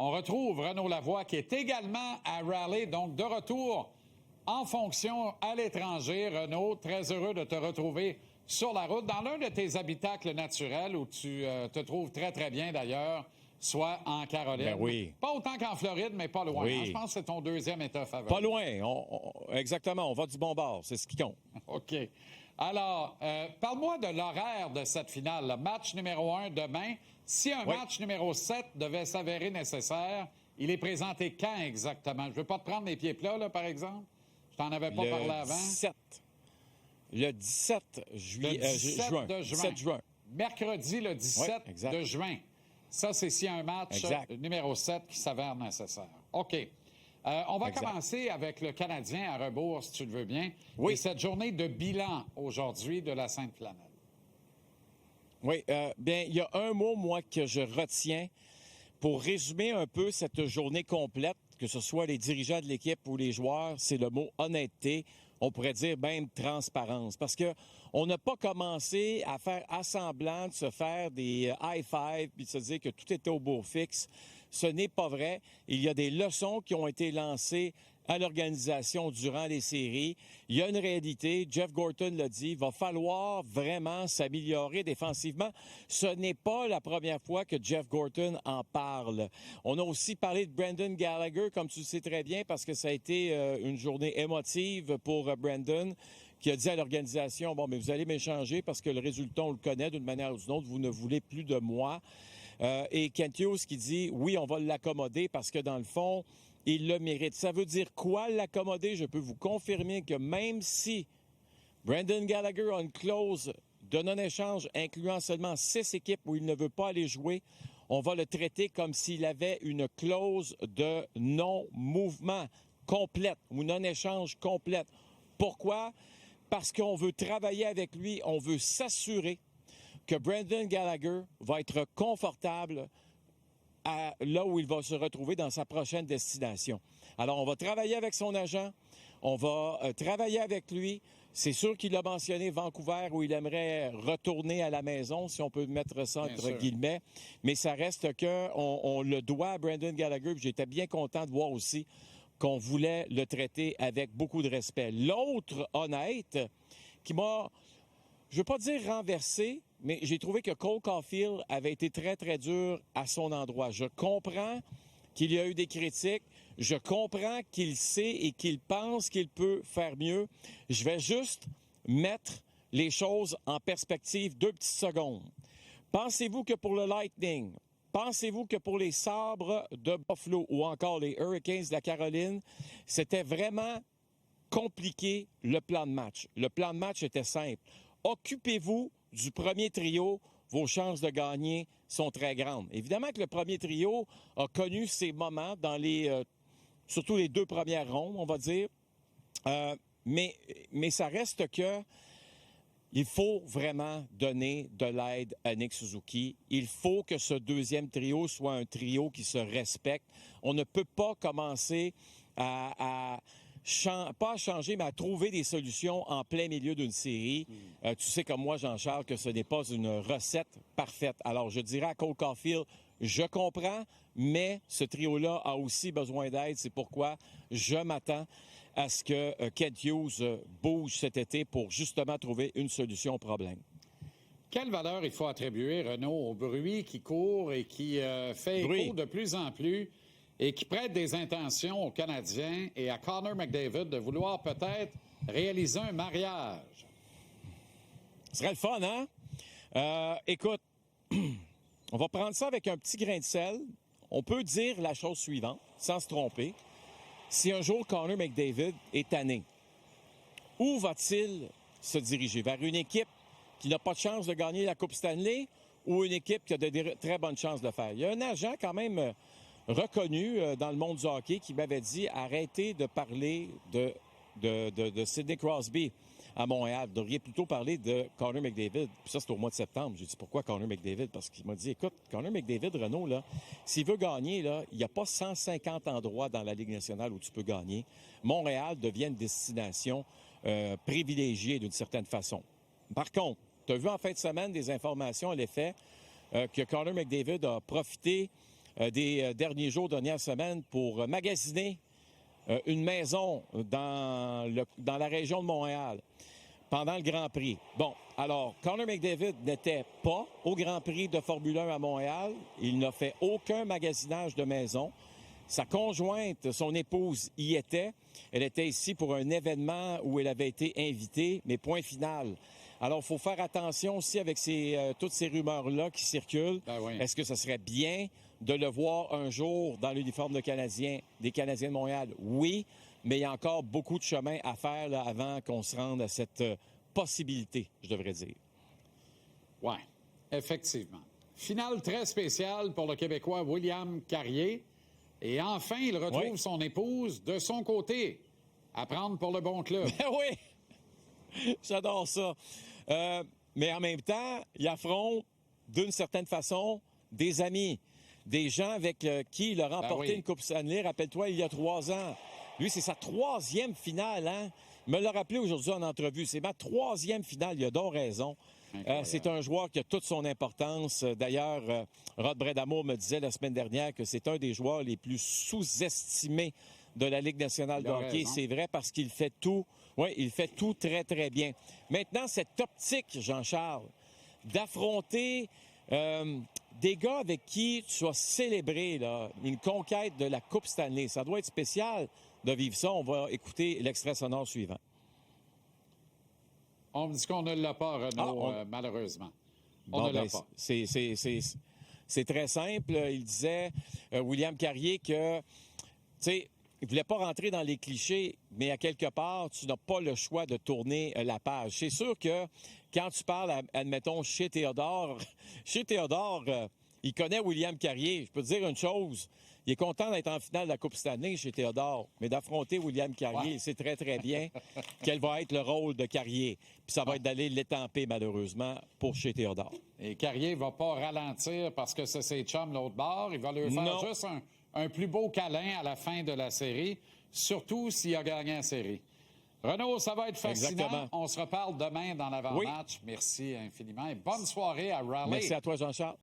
On retrouve Renaud Lavoie qui est également à Raleigh, donc de retour en fonction à l'étranger. Renaud, très heureux de te retrouver sur la route dans l'un de tes habitacles naturels où tu te trouves très, très bien d'ailleurs, soit en Caroline. Ben oui. Pas autant qu'en Floride, mais pas loin. Oui. Je pense que c'est ton deuxième État favori. Pas loin. Exactement. On va du bon bord. C'est ce qui compte. OK. Alors, parle-moi de l'horaire de cette finale. Le match numéro 1 demain. Si un match numéro 7 devait s'avérer nécessaire, il est présenté quand exactement? Je ne veux pas te prendre les pieds plats, là, par exemple. Je t'en avais pas parlé avant. Le 17 juillet. Le 17 juin. de juin. 17 juin. Mercredi, le 17 de juin. Ça, c'est s'il y a un match numéro 7 qui s'avère nécessaire. OK. On va commencer avec le Canadien à rebours, si tu le veux bien. Oui. Et cette journée de bilan aujourd'hui de la Sainte-Flanelle. Oui. Bien, il y a un mot, moi, que je retiens pour résumer un peu cette journée complète, que ce soit les dirigeants de l'équipe ou les joueurs, c'est le mot honnêteté. On pourrait dire même transparence. Parce que on n'a pas commencé à faire assemblant de se faire des high-five puis de se dire que tout était au beau fixe. Ce n'est pas vrai. Il y a des leçons qui ont été lancées à l'organisation durant les séries. Il y a une réalité, Jeff Gorton l'a dit, il va falloir vraiment s'améliorer défensivement. Ce n'est pas la première fois que Jeff Gorton en parle. On a aussi parlé de Brendan Gallagher, comme tu le sais très bien, parce que ça a été une journée émotive pour Brendan, qui a dit à l'organisation, bon, mais vous allez m'échanger parce que le résultat, on le connaît d'une manière ou d'une autre, vous ne voulez plus de moi. Et Kent Hughes qui dit, oui, on va l'accommoder parce que dans le fond, il le mérite. Ça veut dire quoi l'accommoder? Je peux vous confirmer que même si Brendan Gallagher a une clause de non-échange incluant seulement 6 équipes où il ne veut pas aller jouer, on va le traiter comme s'il avait une clause de non-mouvement complète ou non-échange complète. Pourquoi? Parce qu'on veut travailler avec lui, on veut s'assurer que Brendan Gallagher va être confortable là où il va se retrouver dans sa prochaine destination. Alors, on va travailler avec son agent, on va travailler avec lui. C'est sûr qu'il a mentionné Vancouver où il aimerait retourner à la maison, si on peut mettre ça entre guillemets. Mais ça reste on le doit à Brendan Gallagher. J'étais bien content de voir aussi qu'on voulait le traiter avec beaucoup de respect. L'autre honnête qui m'a, je ne veux pas dire renversé, mais j'ai trouvé que Cole Caulfield avait été très, très dur à son endroit. Je comprends qu'il y a eu des critiques. Je comprends qu'il sait et qu'il pense qu'il peut faire mieux. Je vais juste mettre les choses en perspective 2 petites secondes. Pensez-vous que pour le Lightning, pensez-vous que pour les Sabres de Buffalo ou encore les Hurricanes de la Caroline, c'était vraiment compliqué le plan de match? Le plan de match était simple. Occupez-vous du premier trio, vos chances de gagner sont très grandes. Évidemment que le premier trio a connu ses moments dans surtout les 2 premières rondes, on va dire. Mais ça reste que il faut vraiment donner de l'aide à Nick Suzuki. Il faut que ce deuxième trio soit un trio qui se respecte. On ne peut pas commencer pas à changer, mais à trouver des solutions en plein milieu d'une série. Tu sais comme moi, Jean-Charles, que ce n'est pas une recette parfaite. Alors, je dirais à Cole Caulfield, je comprends, mais ce trio-là a aussi besoin d'aide. C'est pourquoi je m'attends à ce que Kent Hughes bouge cet été pour justement trouver une solution au problème. Quelle valeur il faut attribuer, Renaud, au bruit qui court et qui fait écho de plus en plus et qui prête des intentions aux Canadiens et à Connor McDavid de vouloir peut-être réaliser un mariage? Ce serait le fun, hein? Écoute, on va prendre ça avec un petit grain de sel. On peut dire la chose suivante, sans se tromper. Si un jour Connor McDavid est tanné, où va-t-il se diriger? Vers une équipe qui n'a pas de chance de gagner la Coupe Stanley ou une équipe qui a de très bonnes chances de le faire? Il y a un agent quand même reconnu dans le monde du hockey qui m'avait dit arrêtez de parler de Sidney Crosby à Montréal. Vous devriez plutôt parler de Connor McDavid. Puis ça, c'était au mois de septembre. J'ai dit pourquoi Connor McDavid? Parce qu'il m'a dit écoute, Connor McDavid, Renaud, là, s'il veut gagner, là, il n'y a pas 150 endroits dans la Ligue nationale où tu peux gagner. Montréal devient une destination privilégiée d'une certaine façon. Par contre, tu as vu en fin de semaine des informations à l'effet que Connor McDavid a profité des derniers jours, dernières semaines pour magasiner une maison dans la région de Montréal pendant le Grand Prix. Bon, alors, Connor McDavid n'était pas au Grand Prix de Formule 1 à Montréal. Il n'a fait aucun magasinage de maison. Sa conjointe, son épouse, y était. Elle était ici pour un événement où elle avait été invitée, mais point final. Alors, il faut faire attention aussi avec toutes ces rumeurs-là qui circulent. Ben oui. Est-ce que ce serait bien de le voir un jour dans l'uniforme des Canadiens de Montréal? Oui, mais il y a encore beaucoup de chemin à faire là, avant qu'on se rende à cette possibilité, je devrais dire. Oui, effectivement. Finale très spéciale pour le Québécois William Carrier. Et enfin, il retrouve son épouse de son côté. À prendre pour le bon club. Oui, j'adore ça. Mais en même temps, il affronte, d'une certaine façon, des amis. Des gens avec qui il a remporté une Coupe Stanley, rappelle-toi, il y a 3 ans. Lui, c'est sa 3e finale, hein? Il me l'a rappelé aujourd'hui en entrevue. C'est ma 3e finale, il a donc raison. C'est un joueur qui a toute son importance. D'ailleurs, Rod Bredamo me disait la semaine dernière que c'est un des joueurs les plus sous-estimés de la Ligue nationale de hockey. C'est vrai parce qu'il fait tout. Oui, il fait tout très, très bien. Maintenant, cette optique, Jean-Charles, d'affronter des gars avec qui tu as célébré là, une conquête de la Coupe Stanley, ça doit être spécial de vivre ça. On va écouter l'extrait sonore suivant. On me dit qu'on ne l'a pas, Renaud, malheureusement. On ne l'a pas. C'est très simple. Il disait, William Carrier, que, tu sais, il ne voulait pas rentrer dans les clichés, mais à quelque part, tu n'as pas le choix de tourner la page. C'est sûr que quand tu parles, admettons, chez Théodore, il connaît William Carrier. Je peux te dire une chose. Il est content d'être en finale de la Coupe Stanley chez Théodore, mais d'affronter William Carrier, il sait très, très bien quel va être le rôle de Carrier. Puis ça va être d'aller l'étamper, malheureusement, pour chez Théodore. Et Carrier ne va pas ralentir parce que c'est ses chums l'autre bord. Il va lui faire juste un plus beau câlin à la fin de la série, surtout s'il a gagné la série. Renaud, ça va être fascinant. Exactement. On se reparle demain dans l'avant-match. Merci infiniment et bonne soirée à Raleigh. Merci à toi, Jean-Charles.